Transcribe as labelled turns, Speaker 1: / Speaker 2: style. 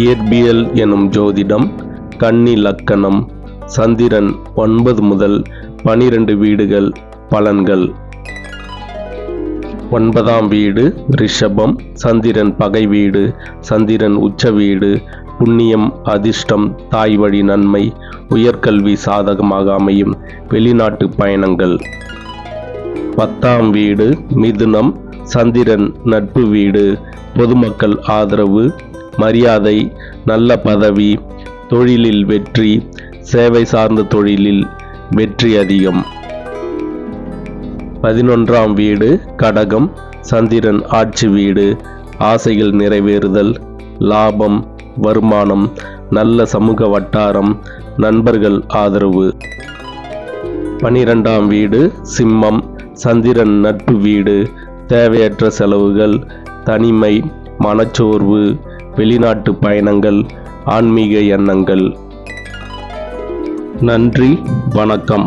Speaker 1: இயற்பியல் எனும் ஜோதிடம். கன்னி லக்கணம். சந்திரன் 9 முதல் 12 வீடுகள். பலன்கள். 9ஆம் வீடு ரிஷபம். சந்திரன் பகை வீடு. சந்திரன் உச்ச வீடு. புண்ணியம், அதிர்ஷ்டம், தாய் வழி நன்மை, உயர்கல்வி சாதகமாக அமையும். வெளிநாட்டு பயணங்கள். 10ஆம் வீடு மிதுனம். சந்திரன் நட்பு வீடு. பொதுமக்கள் ஆதரவு, மரியாதை, நல்ல பதவி, தொழிலில் வெற்றி, சேவை சார்ந்த தொழிலில் வெற்றி அதிகம். 11ஆம் வீடு கடகம். சந்திரன் ஆட்சி வீடு. ஆசைகள் நிறைவேறுதல், லாபம், வருமானம், நல்ல சமூக வட்டாரம், நண்பர்கள் ஆதரவு. 12ஆம் வீடு சிம்மம். சந்திரன் நட்பு வீடு. தேவையற்ற செலவுகள், தனிமை, மனச்சோர்வு, வெளிநாட்டு பயணங்கள், ஆன்மீக எண்ணங்கள். நன்றி, வணக்கம்.